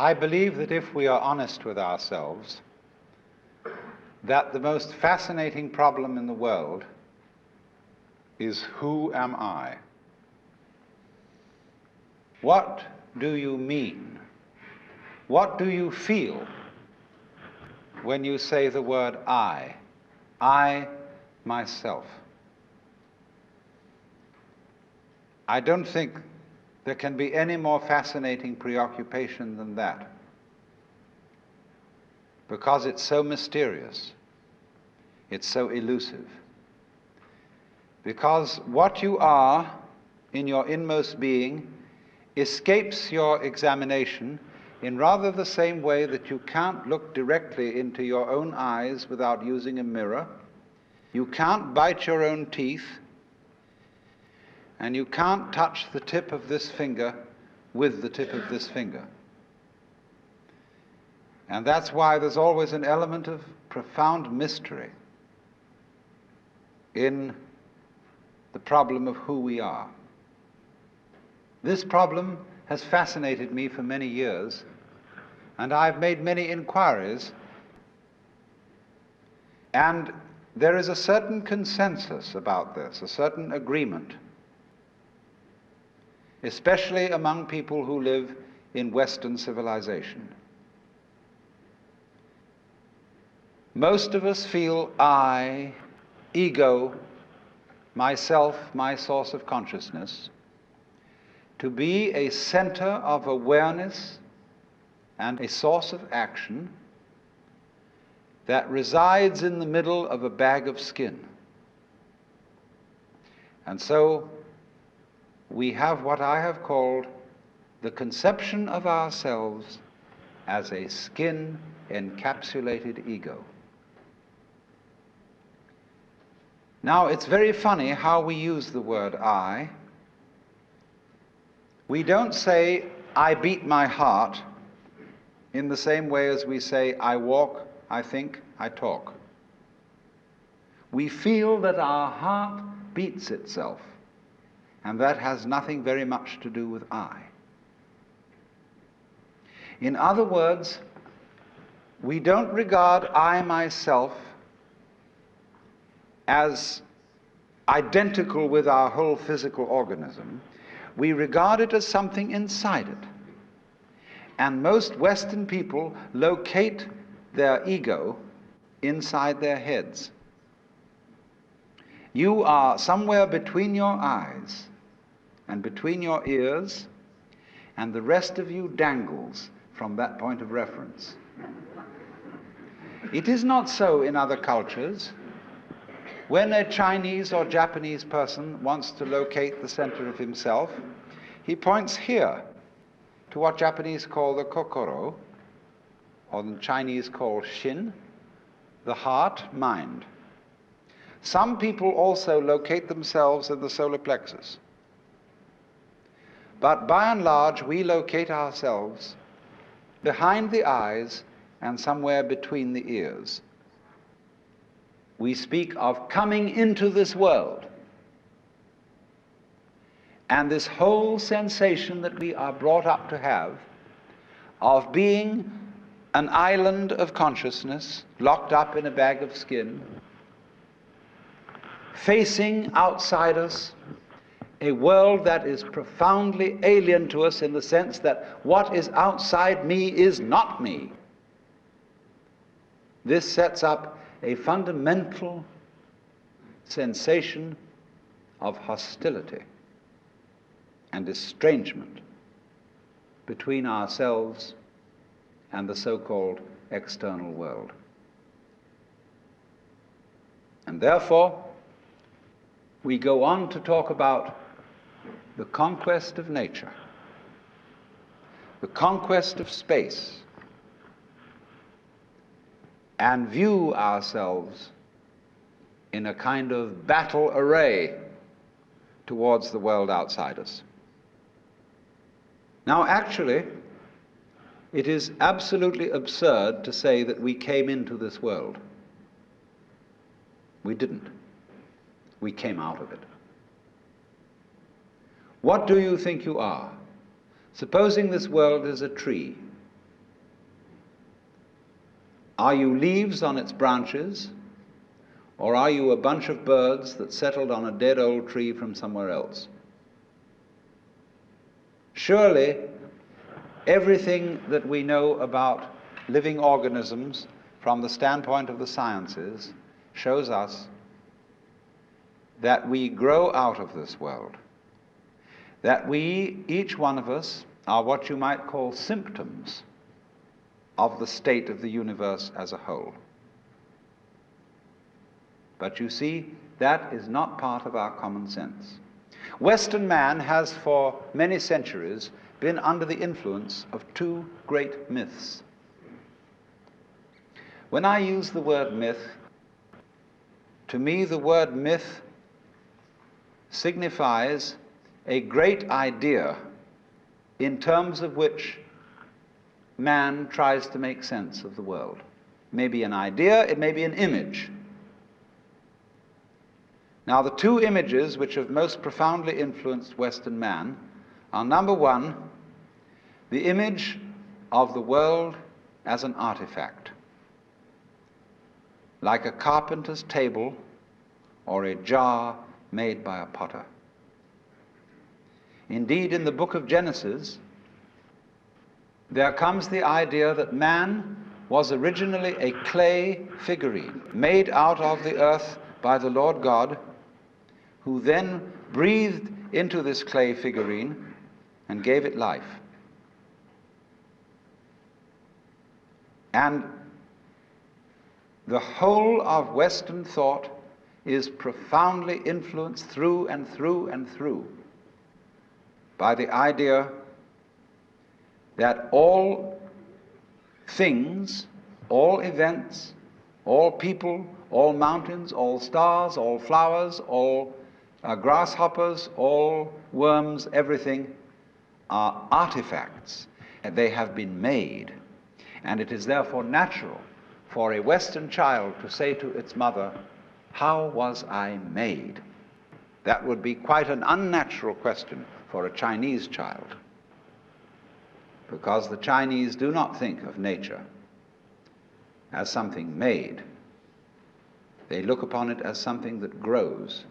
I believe that if we are honest with ourselves, that the most fascinating problem in the world is, who am I? What do you mean? What do you feel when you say the word I myself? I don't think there can be any more fascinating preoccupation than that, because it's so mysterious, it's so elusive. Because what you are in your inmost being escapes your examination in rather the same way that you can't look directly into your own eyes without using a mirror, you can't bite your own teeth, and you can't touch the tip of this finger with the tip of this finger. And that's why there's always an element of profound mystery in the problem of who we are. This problem has fascinated me for many years, and I've made many inquiries, and there is a certain consensus about this, a certain agreement, especially among people who live in Western civilization. Most of us feel I, ego, myself, my source of consciousness, to be a center of awareness and a source of action that resides in the middle of a bag of skin. And so we have what I have called the conception of ourselves as a skin-encapsulated ego. Now, it's very funny how we use the word I. We don't say, I beat my heart, in the same way as we say, I walk, I think, I talk. We feel that our heart beats itself, and that has nothing very much to do with I. In other words, we don't regard I myself as identical with our whole physical organism. We regard it as something inside it. And most Western people locate their ego inside their heads. You are somewhere between your eyes and between your ears, and the rest of you dangles from that point of reference. It is not so in other cultures. When a Chinese or Japanese person wants to locate the center of himself, he points here to what Japanese call the kokoro, or the Chinese call shin, the heart, mind. Some people also locate themselves in the solar plexus. But by and large, we locate ourselves behind the eyes and somewhere between the ears. We speak of coming into this world. And this whole sensation that we are brought up to have of being an island of consciousness locked up in a bag of skin, facing outside us a world that is profoundly alien to us in the sense that what is outside me is not me. This sets up a fundamental sensation of hostility and estrangement between ourselves and the so-called external world. And therefore, we go on to talk about the conquest of nature, the conquest of space, and view ourselves in a kind of battle array towards the world outside us. Now, actually, it is absolutely absurd to say that we came into this world. We didn't. We came out of it. What do you think you are? Supposing this world is a tree. Are you leaves on its branches, or are you a bunch of birds that settled on a dead old tree from somewhere else? Surely, everything that we know about living organisms from the standpoint of the sciences shows us that we grow out of this world, that we, each one of us, are what you might call symptoms of the state of the universe as a whole. But you see, that is not part of our common sense. Western man has for many centuries been under the influence of two great myths. When I use the word myth, to me the word myth signifies a great idea in terms of which man tries to make sense of the world. It may be an idea, it may be an image. Now, the two images which have most profoundly influenced Western man are, number one, the image of the world as an artifact, like a carpenter's table or a jar made by a potter. Indeed, in the book of Genesis, there comes the idea that man was originally a clay figurine made out of the earth by the Lord God, who then breathed into this clay figurine and gave it life. And the whole of Western thought is profoundly influenced through and through and through by the idea that all things, all events, all people, all mountains, all stars, all flowers, all grasshoppers, all worms, everything are artifacts, and they have been made. And it is therefore natural for a Western child to say to its mother, "How was I made?" That would be quite an unnatural question for a Chinese child, because the Chinese do not think of nature as something made. They look upon it as something that grows,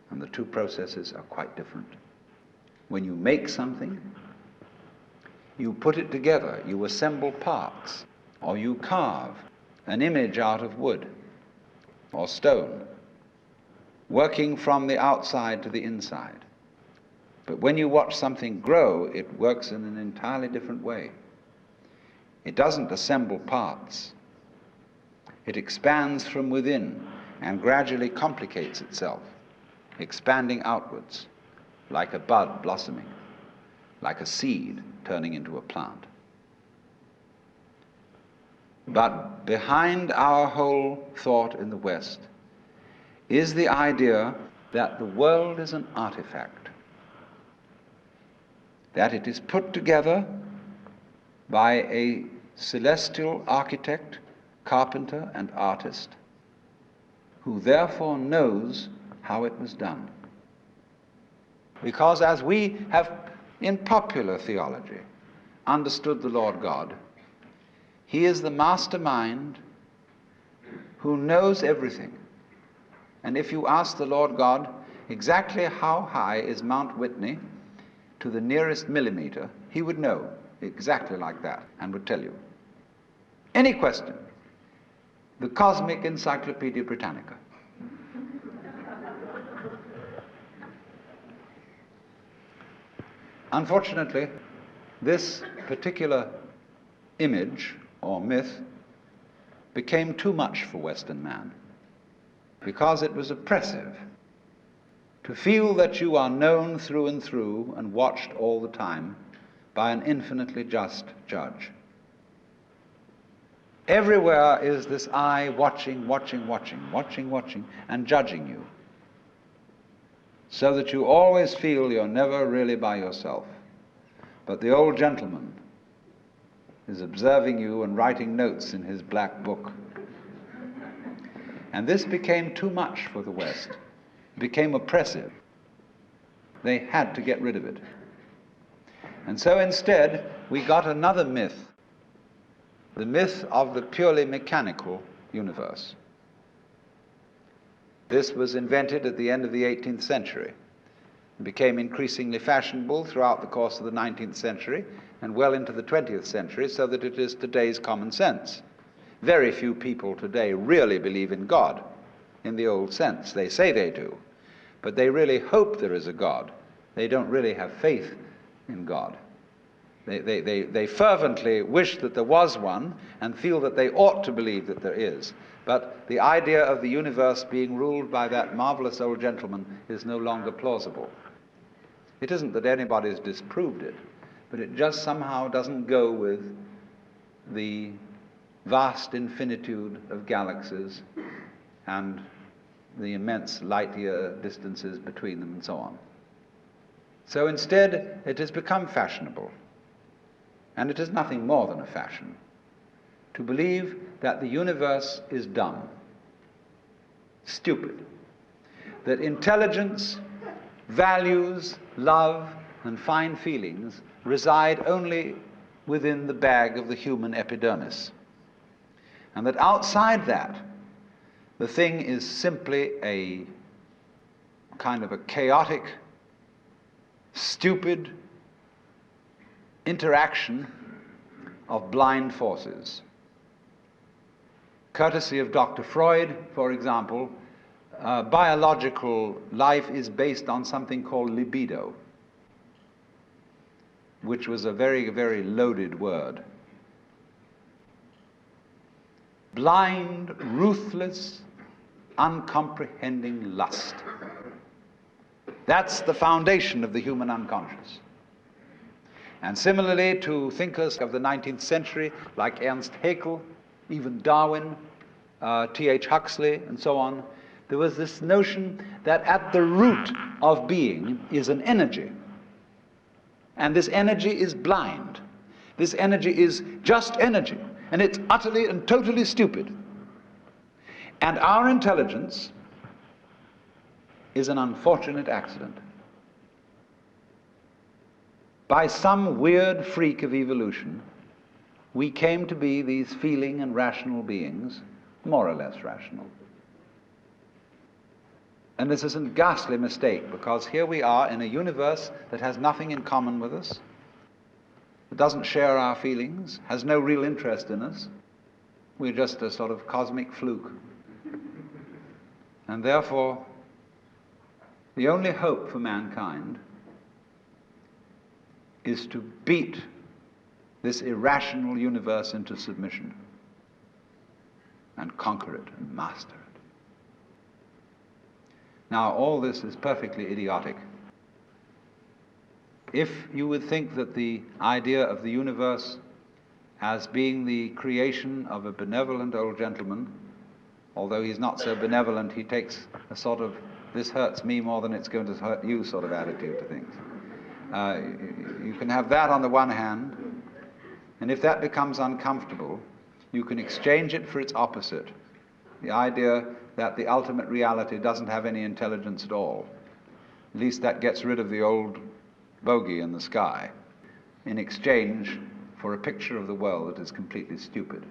and the two processes are quite different. When you make something, you put it together, you assemble parts, or you carve an image out of wood or stone, working from the outside to the inside. But when you watch something grow, it works in an entirely different way. It doesn't assemble parts. It expands from within and gradually complicates itself, expanding outwards, like a bud blossoming, like a seed turning into a plant. But behind our whole thought in the West is the idea that the world is an artifact, that it is put together by a celestial architect, carpenter, and artist, who therefore knows how it was done. Because as we have, in popular theology, understood the Lord God, He is the mastermind who knows everything. And if you ask the Lord God exactly how high is Mount Whitney to the nearest millimeter, He would know exactly like that and would tell you. Any question, the Cosmic Encyclopedia Britannica. Unfortunately, this particular image or myth became too much for Western man, because it was oppressive to feel that you are known through and through and watched all the time by an infinitely just judge. Everywhere is this eye watching, and judging you, so that you always feel you're never really by yourself. But the old gentleman is observing you and writing notes in his black book. And this became too much for the West. It became oppressive. They had to get rid of it. And so instead, we got another myth, the myth of the purely mechanical universe. This was invented at the end of the 18th century and became increasingly fashionable throughout the course of the 19th century and well into the 20th century, so that it is today's common sense. Very few people today really believe in God in the old sense. They say they do, but they really hope there is a God. They don't really have faith in God. They fervently wish that there was one and feel that they ought to believe that there is. But the idea of the universe being ruled by that marvelous old gentleman is no longer plausible. It isn't that anybody's disproved it, but it just somehow doesn't go with the vast infinitude of galaxies and the immense light-year distances between them and so on. So instead, it has become fashionable, and it is nothing more than a fashion, to believe that the universe is dumb, stupid, that intelligence, values, love, and fine feelings reside only within the bag of the human epidermis, and that outside that, the thing is simply a kind of a chaotic, stupid interaction of blind forces. Courtesy of Dr. Freud, for example, biological life is based on something called libido, which was a very, very loaded word. Blind, ruthless, uncomprehending lust. That's the foundation of the human unconscious. And similarly, to thinkers of the 19th century, like Ernst Haeckel, even Darwin, T.H. Huxley, and so on, there was this notion that at the root of being is an energy. And this energy is blind. This energy is just energy. And it's utterly and totally stupid. And our intelligence is an unfortunate accident. By some weird freak of evolution, we came to be these feeling and rational beings, more or less rational. And this is a ghastly mistake, because here we are in a universe that has nothing in common with us, that doesn't share our feelings, has no real interest in us. We're just a sort of cosmic fluke. And therefore, the only hope for mankind is to beat this irrational universe into submission and conquer it and master it. Now, all this is perfectly idiotic. If you would think that the idea of the universe as being the creation of a benevolent old gentleman, although he's not so benevolent, he takes a sort of, this hurts me more than it's going to hurt you sort of attitude to things. You can have that on the one hand, and if that becomes uncomfortable, you can exchange it for its opposite, the idea that the ultimate reality doesn't have any intelligence at all. At least that gets rid of the old bogey in the sky, in exchange for a picture of the world that is completely stupid.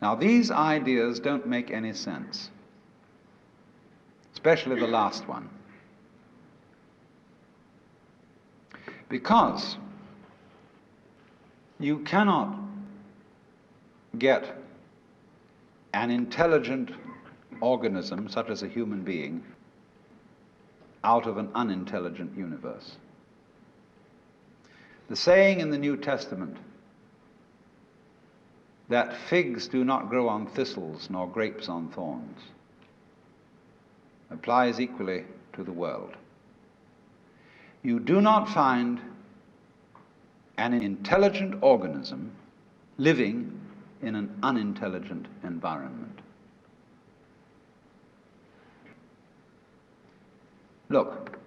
Now, these ideas don't make any sense, especially the last one, because you cannot get an intelligent organism, such as a human being, out of an unintelligent universe. The saying in the New Testament that figs do not grow on thistles nor grapes on thorns applies equally to the world. You do not find an intelligent organism living in an unintelligent environment. Look,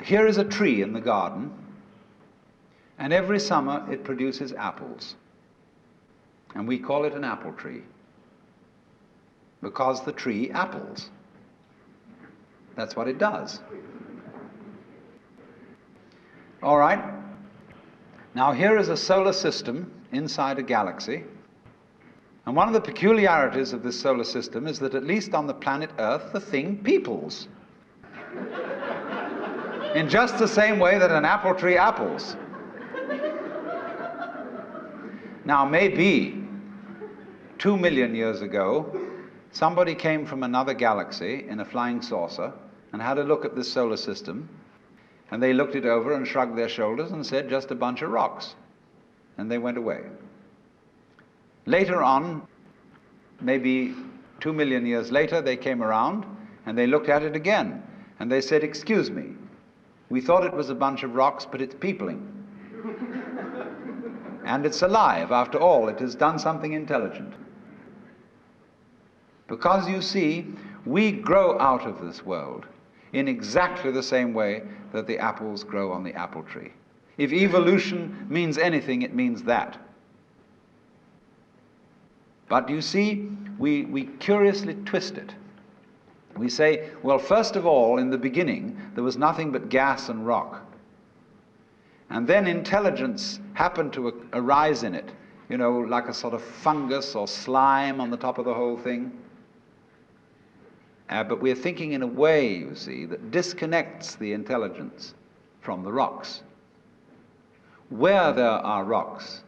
here is a tree in the garden, and every summer it produces apples. And we call it an apple tree, because the tree apples. That's what it does. All right. Now here is a solar system inside a galaxy. And one of the peculiarities of this solar system is that at least on the planet Earth, the thing peoples. In just the same way that an apple tree apples. Now maybe 2 million years ago, somebody came from another galaxy in a flying saucer and had a look at this solar system, and they looked it over and shrugged their shoulders and said, just a bunch of rocks. And they went away. Later on, maybe 2 million years later, they came around and they looked at it again. And they said, excuse me, we thought it was a bunch of rocks, but it's peopling. And it's alive. After all, it has done something intelligent. Because you see, we grow out of this world in exactly the same way that the apples grow on the apple tree. If evolution means anything, it means that. But you see, we curiously twist it. We say, well, first of all, in the beginning, there was nothing but gas and rock. And then intelligence happened to arise in it, you know, like a sort of fungus or slime on the top of the whole thing. But we're thinking in a way, you see, that disconnects the intelligence from the rocks. Where there are rocks,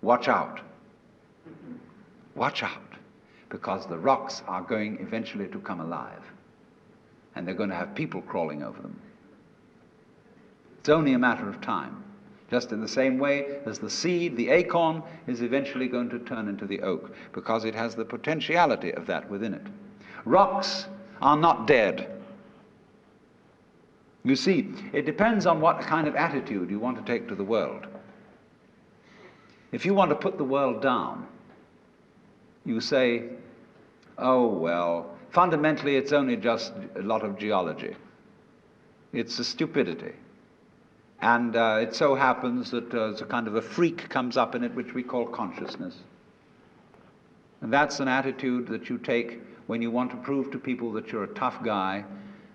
watch out. Watch out, because the rocks are going eventually to come alive, and they're going to have people crawling over them. It's only a matter of time, just in the same way as the seed, the acorn, is eventually going to turn into the oak, because it has the potentiality of that within it. Rocks are not dead. You see, it depends on what kind of attitude you want to take to the world. If you want to put the world down, you say, oh, well, fundamentally it's only just a lot of geology. It's a stupidity. And it so happens that a kind of a freak comes up in it which we call consciousness. And that's an attitude that you take when you want to prove to people that you're a tough guy,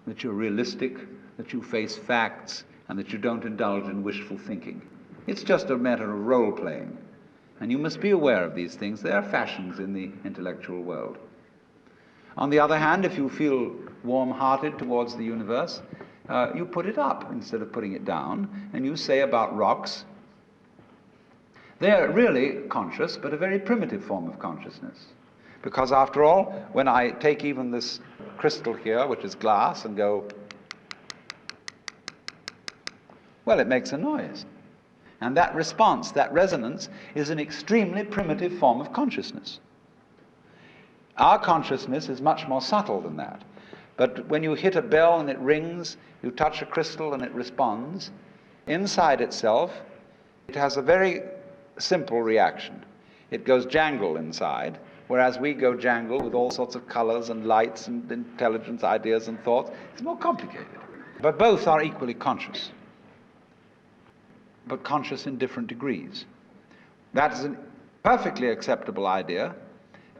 that you're realistic, that you face facts, and that you don't indulge in wishful thinking. It's just a matter of role-playing. And you must be aware of these things. They are fashions in the intellectual world. On the other hand, if you feel warm-hearted towards the universe, you put it up instead of putting it down, and you say about rocks, they're really conscious, but a very primitive form of consciousness. Because after all, when I take even this crystal here, which is glass, and go, well, it makes a noise. And that response, that resonance, is an extremely primitive form of consciousness. Our consciousness is much more subtle than that. But when you hit a bell and it rings, you touch a crystal and it responds, inside itself, it has a very simple reaction. It goes jangle inside, whereas we go jangle with all sorts of colors and lights and intelligence, ideas and thoughts. It's more complicated. But both are equally conscious, but conscious in different degrees. That is a perfectly acceptable idea.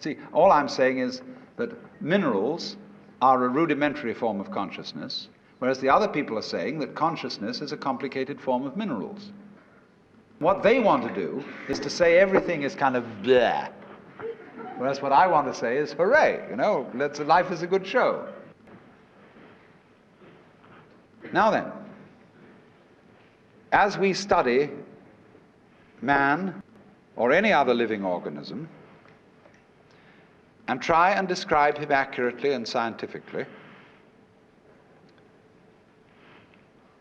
See, all I'm saying is that minerals are a rudimentary form of consciousness, whereas the other people are saying that consciousness is a complicated form of minerals. What they want to do is to say everything is kind of bleh, whereas what I want to say is hooray, you know, life is a good show. Now then, as we study man or any other living organism and try and describe him accurately and scientifically,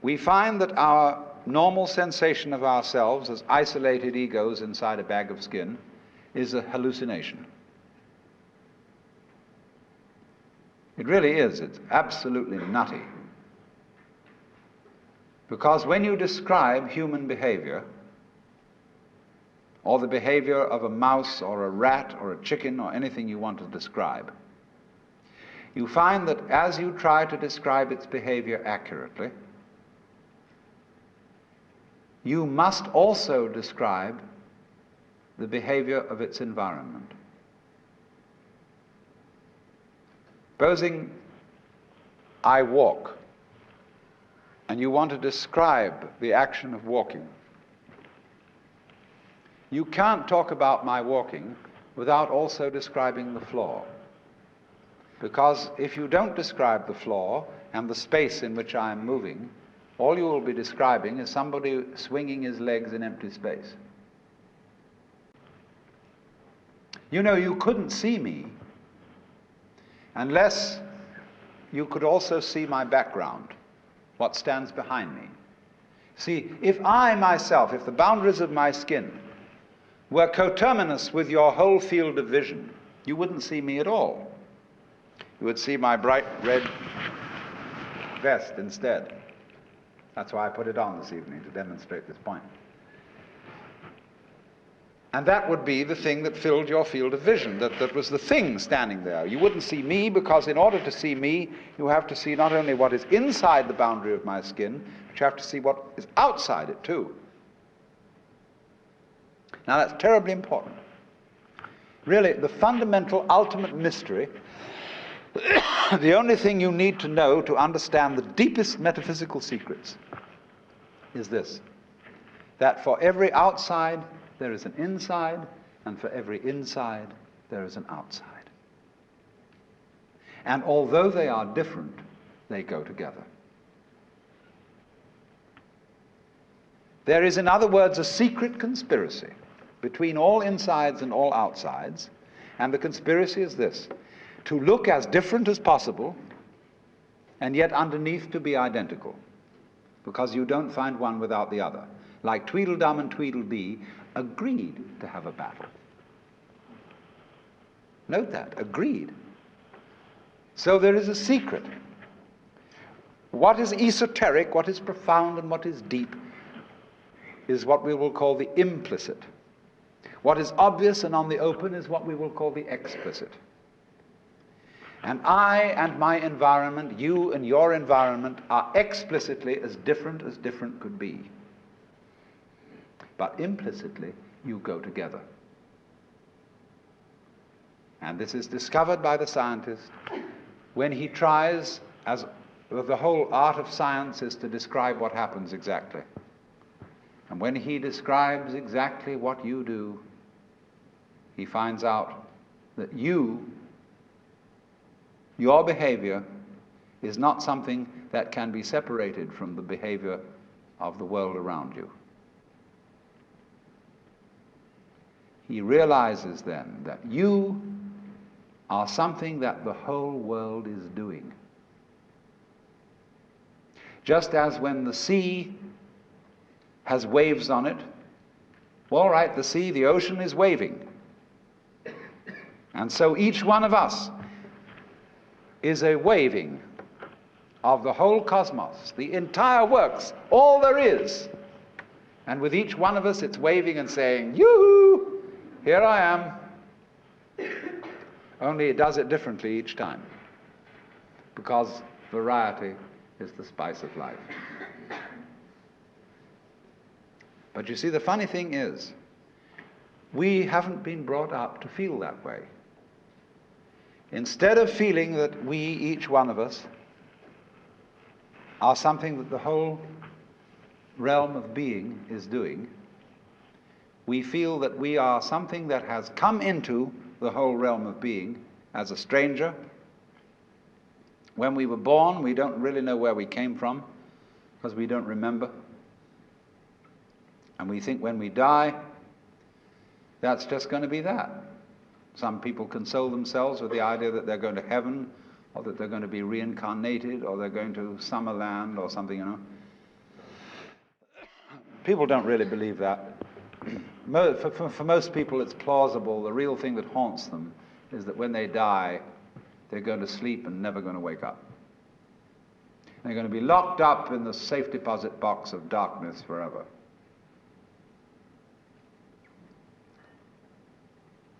we find that our normal sensation of ourselves as isolated egos inside a bag of skin is a hallucination. It really is. It's absolutely nutty. Because when you describe human behavior, or the behavior of a mouse or a rat or a chicken or anything you want to describe, you find that as you try to describe its behavior accurately, you must also describe the behavior of its environment. Supposing I walk and you want to describe the action of walking, you can't talk about my walking without also describing the floor. Because if you don't describe the floor and the space in which I am moving, all you will be describing is somebody swinging his legs in empty space. You know, you couldn't see me unless you could also see my background, what stands behind me. See, if I myself, if the boundaries of my skin were coterminous with your whole field of vision, you wouldn't see me at all. You would see my bright red vest instead. That's why I put it on this evening, to demonstrate this point. And that would be the thing that filled your field of vision, that was the thing standing there. You wouldn't see me, because in order to see me, you have to see not only what is inside the boundary of my skin, but you have to see what is outside it too. Now that's terribly important. Really, the fundamental, ultimate mystery, the only thing you need to know to understand the deepest metaphysical secrets is this: that for every outside there is an inside, and for every inside there is an outside. And although they are different, they go together. There is, in other words, a secret conspiracy between all insides and all outsides, and the conspiracy is this: to look as different as possible, and yet underneath to be identical, because you don't find one without the other. Like Tweedledum and Tweedledee agreed to have a battle. Note that, agreed. So there is a secret. What is esoteric, what is profound, and what is deep is what we will call the implicit. What is obvious and on the open is what we will call the explicit. And I and my environment, you and your environment, are explicitly as different could be. But implicitly, you go together. And this is discovered by the scientist when he tries, as the whole art of science is to describe what happens exactly. And when he describes exactly what you do, he finds out that your behavior is not something that can be separated from the behavior of the world around you. He realizes then that you are something that the whole world is doing. Just as when the sea has waves on it, all right, the sea, the ocean is waving. And so each one of us is a waving of the whole cosmos, the entire works, all there is. And with each one of us, it's waving and saying, yoo-hoo, here I am. Only it does it differently each time, because variety is the spice of life. But you see, the funny thing is, we haven't been brought up to feel that way. Instead of feeling that we, each one of us, are something that the whole realm of being is doing, we feel that we are something that has come into the whole realm of being as a stranger. When we were born, we don't really know where we came from, because we don't remember. And we think when we die, that's just going to be that. Some people console themselves with the idea that they're going to heaven, or that they're going to be reincarnated, or they're going to Summerland or something, you know. People don't really believe that. For most people, it's plausible. The real thing that haunts them is that when they die, they're going to sleep and never going to wake up. They're going to be locked up in the safe deposit box of darkness forever.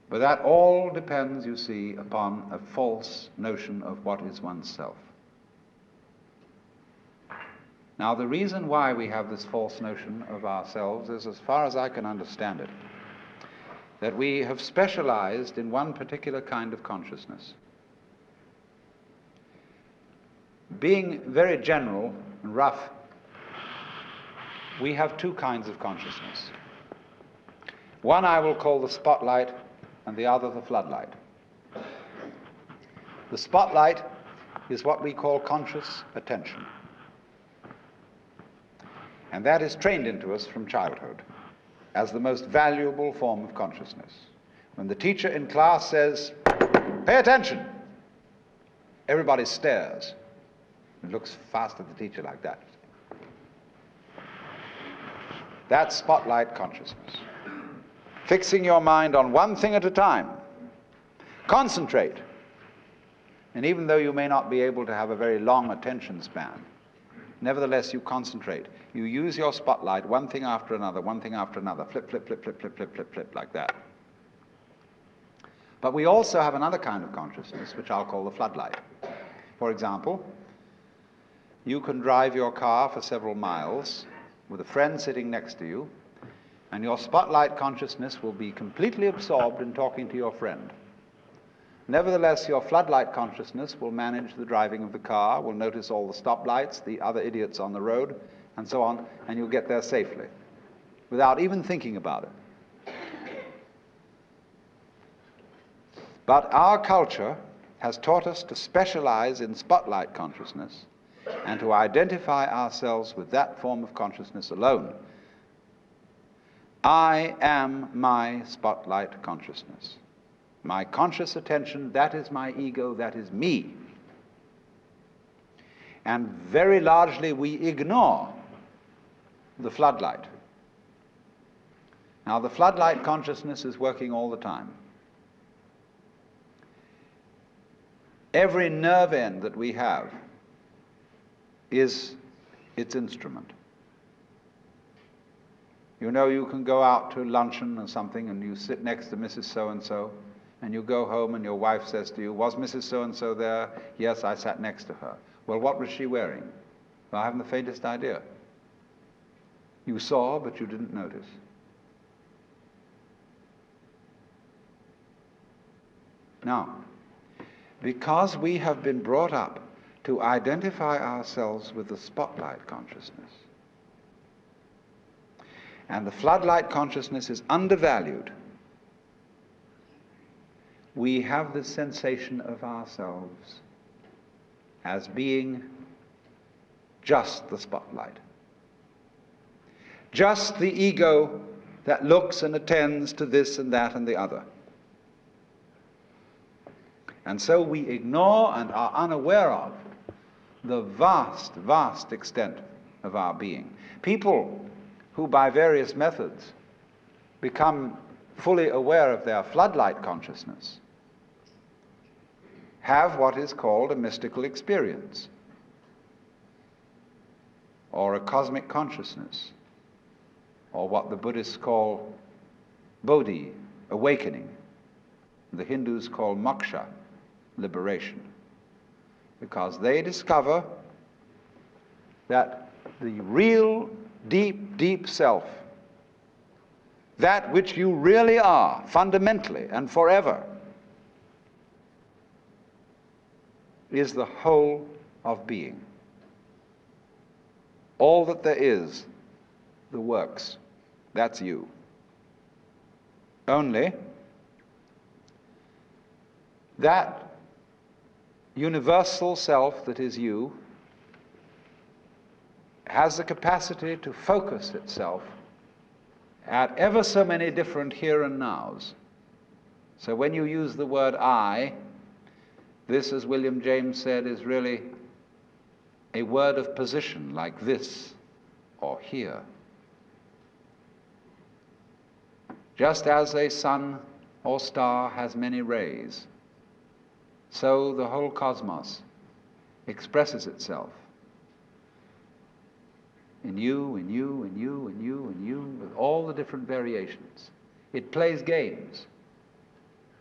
But that all depends, you see, upon a false notion of what is oneself. Now, the reason why we have this false notion of ourselves is, as far as I can understand it, that we have specialized in one particular kind of consciousness. Being very general and rough we have two kinds of consciousness. One I will call the spotlight, and the other the floodlight. The spotlight is what we call conscious attention. And that is trained into us from childhood as the most valuable form of consciousness. When the teacher in class says, "Pay attention," everybody stares and looks fast at the teacher like that. That's spotlight consciousness. Fixing your mind on one thing at a time. Concentrate. And even though you may not be able to have a very long attention span, nevertheless you concentrate. You use your spotlight, one thing after another, one thing after another, flip, flip, flip, flip, flip, flip, flip, flip, like that. But we also have another kind of consciousness, which I'll call the floodlight. For example, you can drive your car for several miles with a friend sitting next to you, and your spotlight consciousness will be completely absorbed in talking to your friend. Nevertheless, your floodlight consciousness will manage the driving of the car, will notice all the stoplights, the other idiots on the road, and so on, and you'll get there safely, without even thinking about it. But our culture has taught us to specialize in spotlight consciousness and to identify ourselves with that form of consciousness alone. I am my spotlight consciousness. My conscious attention, that is my ego, that is me. And very largely we ignore the floodlight. Now the floodlight consciousness is working all the time. Every nerve end that we have is its instrument. You know, you can go out to luncheon or something and you sit next to Mrs. So-and-so, and you go home and your wife says to you, "Was Mrs. So-and-so there?" "Yes, I sat next to her." "Well, what was she wearing?" "Well, I haven't the faintest idea." You saw, but you didn't notice. Now, because we have been brought up to identify ourselves with the spotlight consciousness, and the floodlight consciousness is undervalued, we have the sensation of ourselves as being just the spotlight, just the ego that looks and attends to this and that and the other. And so we ignore and are unaware of the vast, vast extent of our being. People who by various methods become fully aware of their floodlight consciousness have what is called a mystical experience, or a cosmic consciousness, or what the Buddhists call bodhi, awakening. The Hindus call moksha, liberation, because they discover that the real deep, deep self, that which you really are, fundamentally and forever, is the whole of being. All that there is, the works, that's you. Only that universal self that is you has the capacity to focus itself at ever so many different here and nows. So when you use the word I, this, as William James said, is really a word of position, like this or here. Just as a sun or star has many rays, so the whole cosmos expresses itself in you, in you, in you, in you, in you, with all the different variations. It plays games.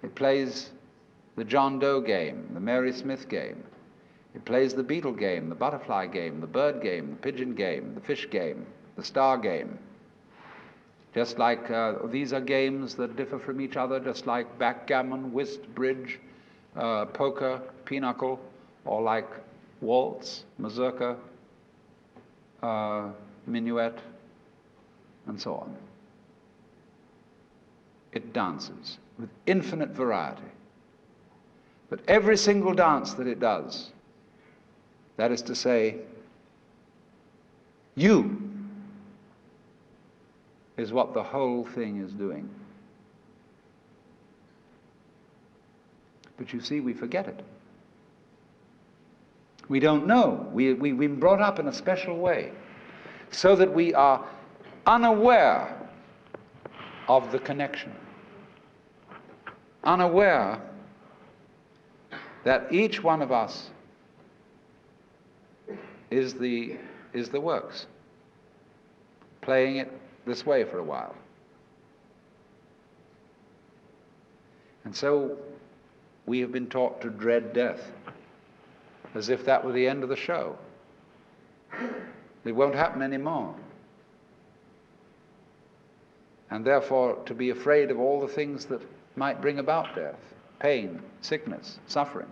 It plays the John Doe game, the Mary Smith game. It plays the beetle game, the butterfly game, the bird game, the pigeon game, the fish game, the star game. Just like these are games that differ from each other, just like backgammon, whist, bridge, poker, pinochle, or like waltz, mazurka, minuet, and so on. It dances with infinite variety. But every single dance that it does, that is to say, you is what the whole thing is doing. But you see, we forget it. We don't know. We've been brought up in a special way so that we are unaware of the connection, unaware that each one of us is the works, playing it this way for a while. And so we have been taught to dread death, as if that were the end of the show. It won't happen anymore. And therefore to be afraid of all the things that might bring about death, pain, sickness, suffering.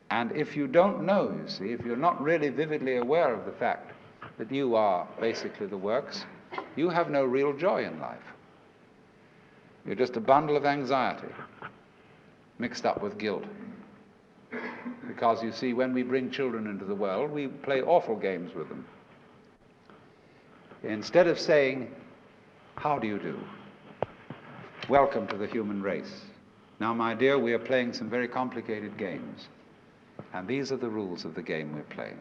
And if you don't know, you see, if you're not really vividly aware of the fact that you are basically the works, you have no real joy in life. You're just a bundle of anxiety mixed up with guilt. Because you see, when we bring children into the world, we play awful games with them. Instead of saying, "How do you do? Welcome to the human race. Now, my dear, we are playing some very complicated games. And these are the rules of the game we're playing.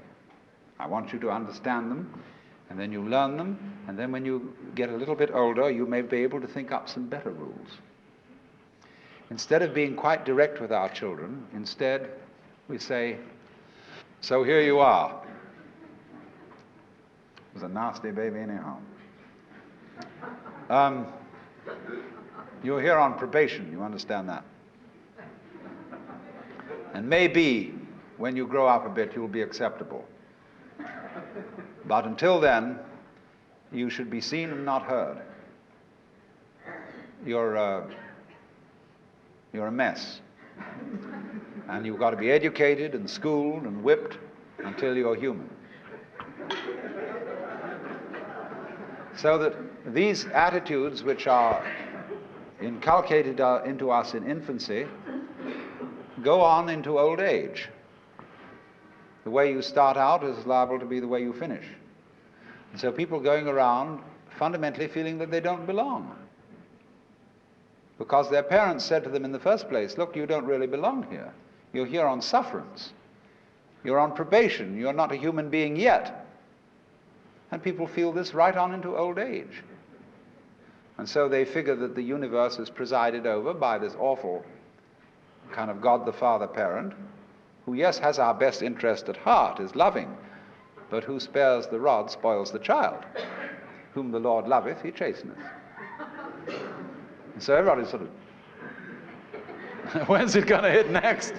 I want you to understand them, and then you learn them, and then when you get a little bit older, you may be able to think up some better rules." Instead of being quite direct with our children, instead we say, "So here you are." It was a nasty baby anyhow. You're here on probation, you understand that? And maybe when you grow up a bit, you'll be acceptable. But until then, you should be seen and not heard. You're a mess. And you've got to be educated and schooled and whipped until you're human. So that these attitudes which are inculcated into us in infancy go on into old age. The way you start out is liable to be the way you finish. And so people going around fundamentally feeling that they don't belong. Because their parents said to them in the first place, "Look, you don't really belong here. You're here on sufferance. You're on probation. You're not a human being yet." And people feel this right on into old age. And so they figure that the universe is presided over by this awful kind of God the Father parent, who, yes, has our best interest at heart, is loving, but who spares the rod spoils the child. Whom the Lord loveth, he chasteneth. And so everybody's sort of, when's it going to hit next?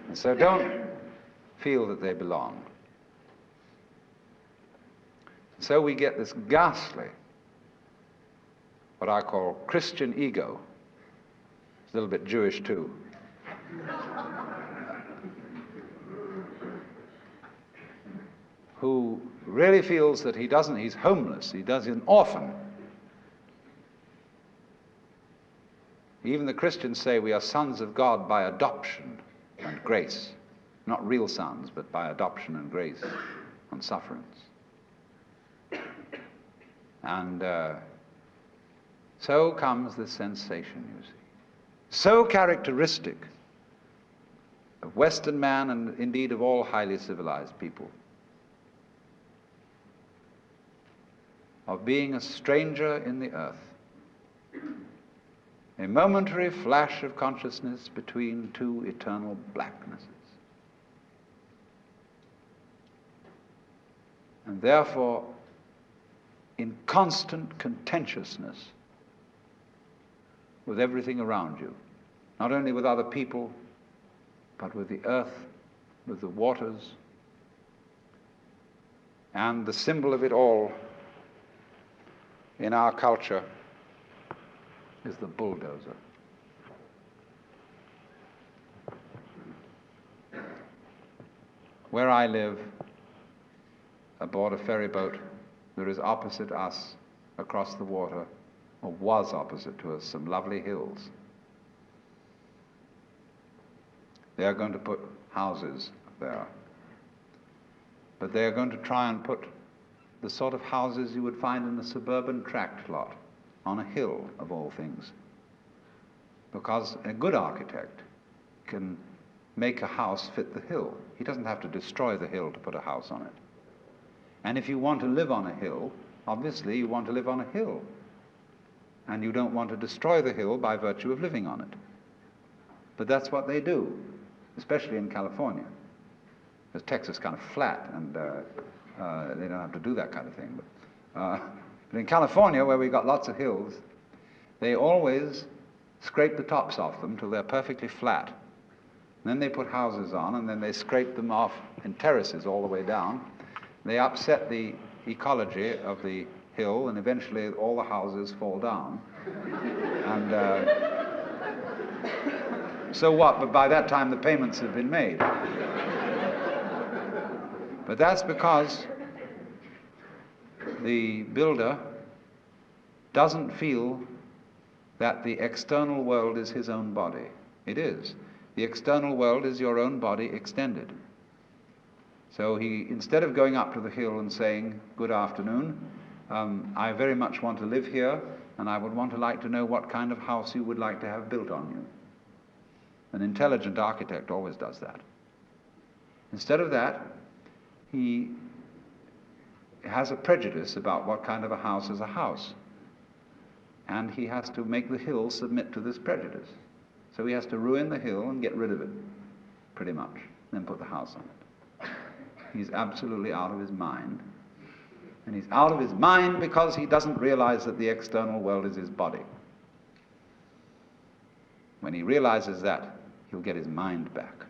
And so don't feel that they belong. So we get this ghastly, what I call Christian ego. It's a little bit Jewish too. Who really feels that he's homeless, he's an orphan. Even the Christians say we are sons of God by adoption and grace. Not real sons, but by adoption and grace and sufferance. And so comes this sensation, you see. So characteristic of Western man and indeed of all highly civilized people. Of being a stranger in the earth. A momentary flash of consciousness between two eternal blacknesses. And therefore, in constant contentiousness with everything around you, not only with other people, but with the earth, with the waters, and the symbol of it all in our culture is the bulldozer. Where I live, aboard a ferry boat, there is opposite us, across the water, or was opposite to us, some lovely hills. They are going to put houses there. But they are going to try and put the sort of houses you would find in a suburban tract lot, on a hill, of all things. Because a good architect can make a house fit the hill. He doesn't have to destroy the hill to put a house on it. And if you want to live on a hill, obviously you want to live on a hill. And you don't want to destroy the hill by virtue of living on it. But that's what they do, especially in California. Because Texas is kind of flat, and they don't have to do that kind of thing. But in California, where we've got lots of hills, they always scrape the tops off them till they're perfectly flat. Then they put houses on, and then they scrape them off in terraces all the way down. They upset the ecology of the hill, and eventually all the houses fall down. And so what? But by that time the payments have been made. But that's because the builder doesn't feel that the external world is his own body. It is. The external world is your own body extended. So he, instead of going up to the hill and saying, "Good afternoon, I very much want to live here, and I would like to know what kind of house you would like to have built on you." An intelligent architect always does that. Instead of that, he has a prejudice about what kind of a house is a house. And he has to make the hill submit to this prejudice. So he has to ruin the hill and get rid of it, pretty much, then put the house on it. He's absolutely out of his mind. And he's out of his mind because he doesn't realize that the external world is his body. When he realizes that, he'll get his mind back.